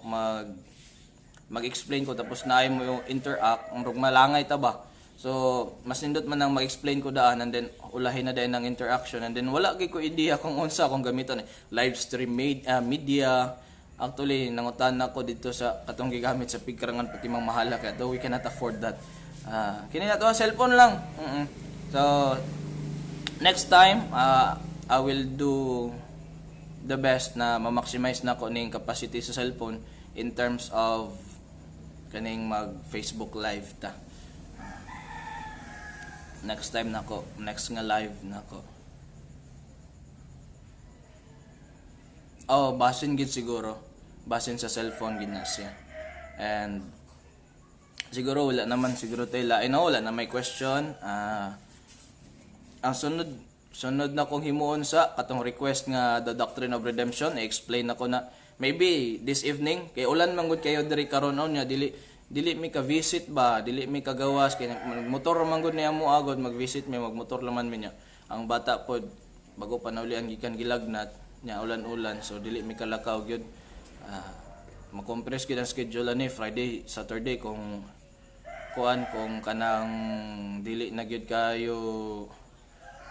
mag-explain ko tapos naay mo yung interact murag malangay ta ba. So mas nindot man nang mag-explain ko daan and then ulahin na din ng interaction and then wala gyud ko idea kung unsa akong gamiton live stream media. Actually, nangutan ako dito sa katong gigamit sa pigkarangan pati mang mahala kaya we cannot afford that. Kini na to cellphone lang. So next time I will do the best na ma-maximize na ko ning capacity sa cellphone in terms of kaning mag Facebook live ta. Next time nako, next nga live nako. Basin gid siguro. Basin sa cellphone gid na siya. And siguro wala naman siguro tayo lain wala na may question. Ang sunod na kong himuon sa katong request nga the Doctrine of Redemption, i-explain ako na maybe this evening kay ulan man gud kayo diri karon nya dili mi ka visit ba, dili mi ka gawas kay motor man gud niya mo agod mag-visit mi magmotor laman mi niya. Ang bata pod bago pa na uli ang gikan gilagnat nya ulan-ulan so dili mi kalakaw gyud. Ma-compress gid ang schedule ani Friday, Saturday kung kanang dili na gyud kayo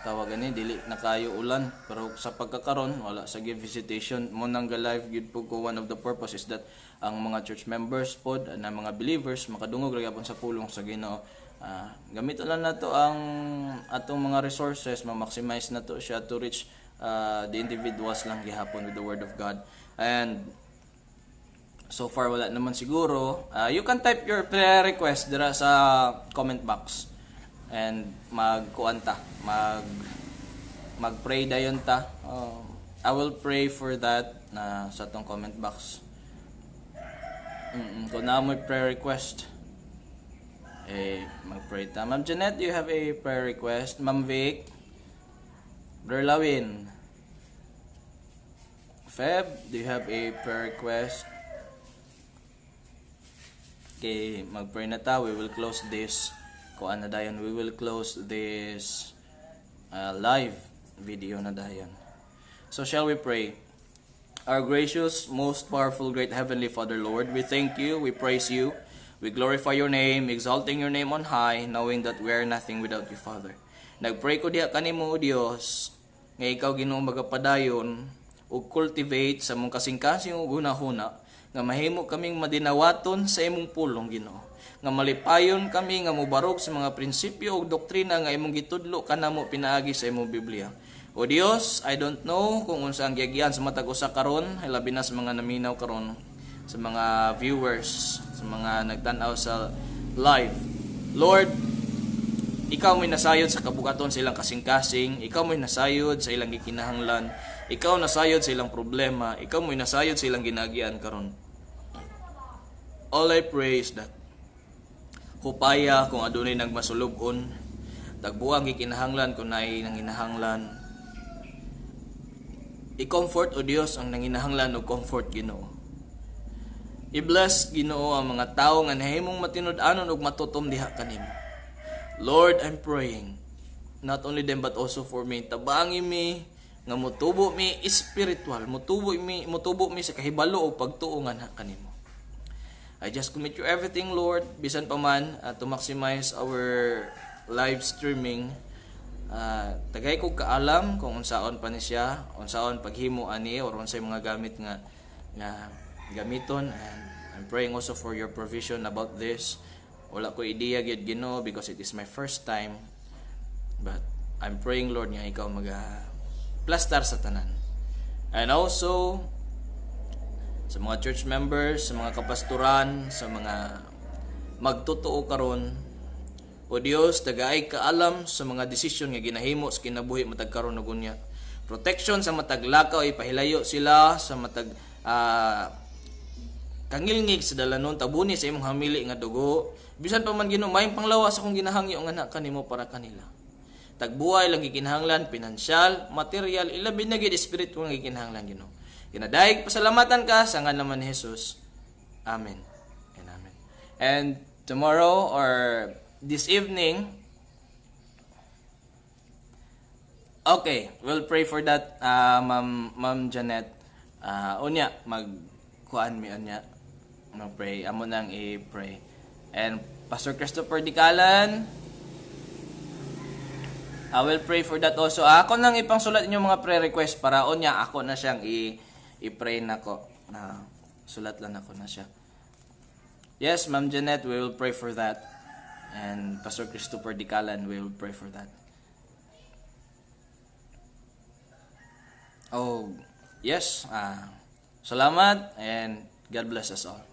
tawag ani dili na kayo ulan pero sa pagkakaron wala sa gyud visitation mo nang live gyud po ko. One of the purpose is that ang mga church members pod na mga believers makadungog ra gyapon sa pulong sa Ginoo. Gamiton lang nato ang atong mga resources, ma-maximize nato siya to reach the individuals lang gihapon with the word of God. And so far wala naman siguro. You can type your prayer request dira sa comment box and mag-pray dayon ta. I will pray for that na sa tong comment box. Kung na mo prayer request mag-pray ta. Ma'am Janet, do you have a prayer request? Ma'am Vic, Brother Lawin, Feb, do you have a prayer request? Okay, mag-pray na ta. We will close this. Kuan na dayon. We will close this live video na dayon. So shall we pray? Our gracious, most powerful, great Heavenly Father, Lord, we thank you, we praise you, we glorify your name, exalting your name on high, knowing that we are nothing without you, Father. Nagpray ko diha kanimo, O Dios, nga ikaw Ginoo magapadayon ug cultivate sa mong kasing-kasing ug hunahuna nga mahimo kaming madinawaton sa imong pulong, Ginoo. Nga malipayon kami nga mubarog sa mga prinsipyo ug doktrina nga imong gitudlo kanamo pinaagi sa imong Biblia. O Dios, I don't know kung unsa ang giagyan sa matag usa karon, labi na sa mga naminaw karon, sa mga viewers, sa mga nagtan-aw sa live. Lord, ikaw may nasayod sa kabugaton sa ilang kasing-kasing, ikaw may nasayod sa ilang gikinahanglan, ikaw nasayod sa ilang problema, ikaw may nasayod sa ilang ginagian karon. All I pray is that hupaya kung adunay nagmasulubon, tagbuang gikinahanglan kung naay nanginahanglan. I-comfort o Dios ang nanginahanglan og comfort, Ginoo. I-bless, Ginoo, ang mga tawo nga nahimong matinud-anon og matutom diha kanimo. Lord, I'm praying not only them but also for me. Tabangi mi nga mutubo mi spiritual, mutubo mi sa kahibalo o pagtuo nga kanimo. I just commit you everything, Lord, bisan pa man to maximize our live streaming. Tagay ko kaalam kung unsaon pa ni siya, unsaon paghimo ani or unsay mga gamit nga gamiton, and I'm praying also for your provision about this. Wala ko idea gyud, Ginoo, because it is my first time, but I'm praying, Lord, nga ikaw plastar sa tanan. And also sa mga church members, sa mga kapastoran, sa mga magtotoo karon, o Dios, tagaay kaalam sa mga desisyon nga ginahimo sa kinabuhi matag karon og unya. Protection sa matag lakaw, ipahilayo sila sa matag kangilngig sa dalanon, tabuni sa imong hamili nga dugo. Bisan pa man Ginoo, may panglawas akong ginahangyo nga anak kanimo para kanila. Tagbuhay lang gikinahanglan, pinansyal, material, ilabi na gid espiritual nga gikinahanglan, Ginoo. Kinadaig pasalamatan ka sa ngalan naman ni Jesus. Amen. And amen. And tomorrow or this evening, okay, we'll pray for that, Ma'am Janet. Unya, magkuan mi unya, mag-pray. Amo nang i-pray. And Pastor Christopher Dicalan, I will pray for that also. Ako nang ipangsulat inyo mga prayer request para unya ako na siyang i-pray nako. Sulat lang ako na siya. Yes, Ma'am Janet, we will pray for that. And Pastor Christopher Dicalan will pray for that. Oh, yes. Salamat and God bless us all.